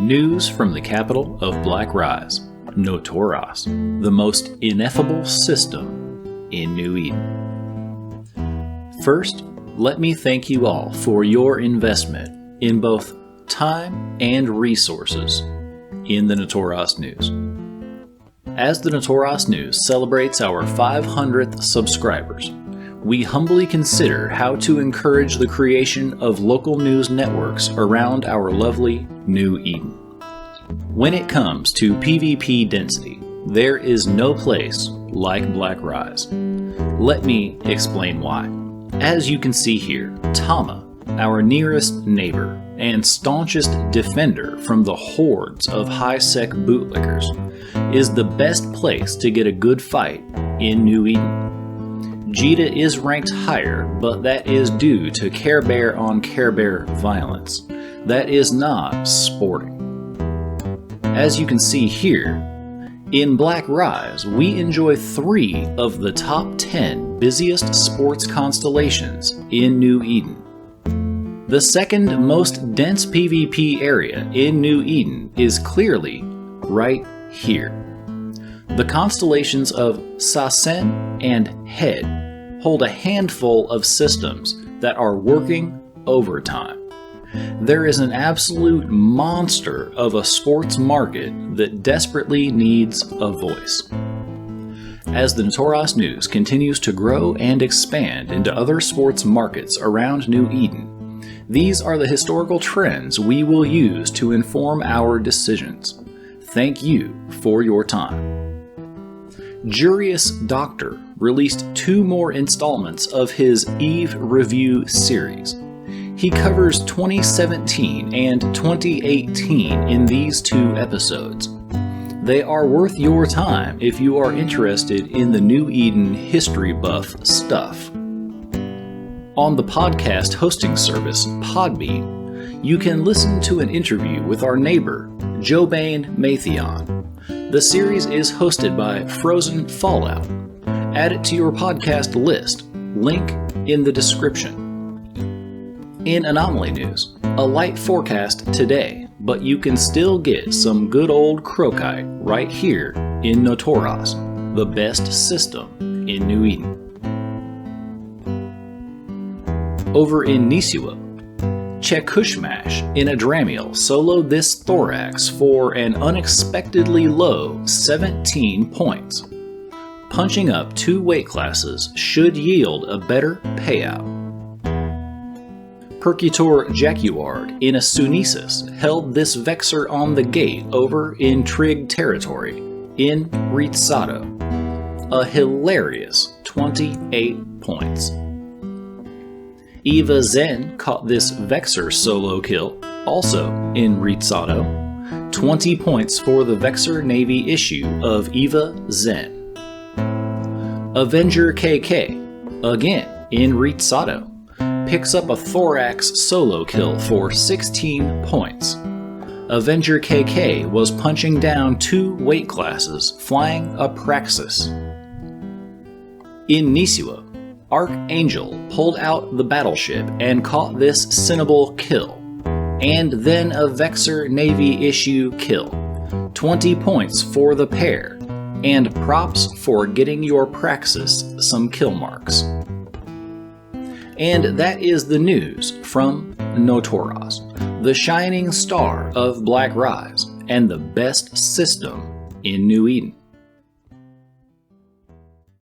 News from the capital of Black Rise, Notoras, the most ineffable system in New Eden. First, let me thank you all for your investment in both time and resources in the Notoras News. As the Notoras News celebrates our 500th subscribers, we humbly consider how to encourage the creation of local news networks around our lovely New Eden. When it comes to PvP density, there is no place like Black Rise. Let me explain why. As you can see here, Tama, our nearest neighbor and staunchest defender from the hordes of high-sec bootlickers, is the best place to get a good fight in New Eden. Jita is ranked higher, but that is due to Care Bear on Care Bear violence. That is not sporting. As you can see here, in Black Rise, we enjoy 3 of the top 10 busiest sports constellations in New Eden. The second most dense PvP area in New Eden is clearly right here. The constellations of Sasen and Head hold a handful of systems that are working overtime. There is an absolute monster of a sports market that desperately needs a voice. As the Notoras News continues to grow and expand into other sports markets around New Eden, these are the historical trends we will use to inform our decisions. Thank you for your time. Jurious Doctor released 2 more installments of his Eve Review series. He covers 2017 and 2018 in these 2 episodes. They are worth your time if you are interested in the New Eden history buff stuff. On the podcast hosting service Podbean, you can listen to an interview with our neighbor, Jobane Matheon. The series is hosted by Frozen Fallout. Add it to your podcast list. Link in the description. In Anomaly News, a light forecast today, but you can still get some good old Crokite right here in Notoras, the best system in New Eden. Over in Nisua, Chekushmash in Adramiel soloed this Thorax for an unexpectedly low 17 points. Punching up 2 weight classes should yield a better payout. Percutor Jacuard in a Sunesis held this Vexer on the gate over in Trig territory in Rizzato. A hilarious 28 points. Eva Zen caught this Vexer solo kill, also in Rizzato. 20 points for the Vexer Navy issue of Eva Zen. Avenger KK, again in Rizzato, picks up a Thorax solo kill for 16 points. Avenger KK was punching down 2 weight classes, flying a Praxis. In Nisua, Archangel pulled out the battleship and caught this Cinnable kill, and then a Vexer Navy issue kill. 20 points for the pair, and props for getting your Praxis some kill marks. And that is the news from Notoras, the shining star of Black Rise and the best system in New Eden.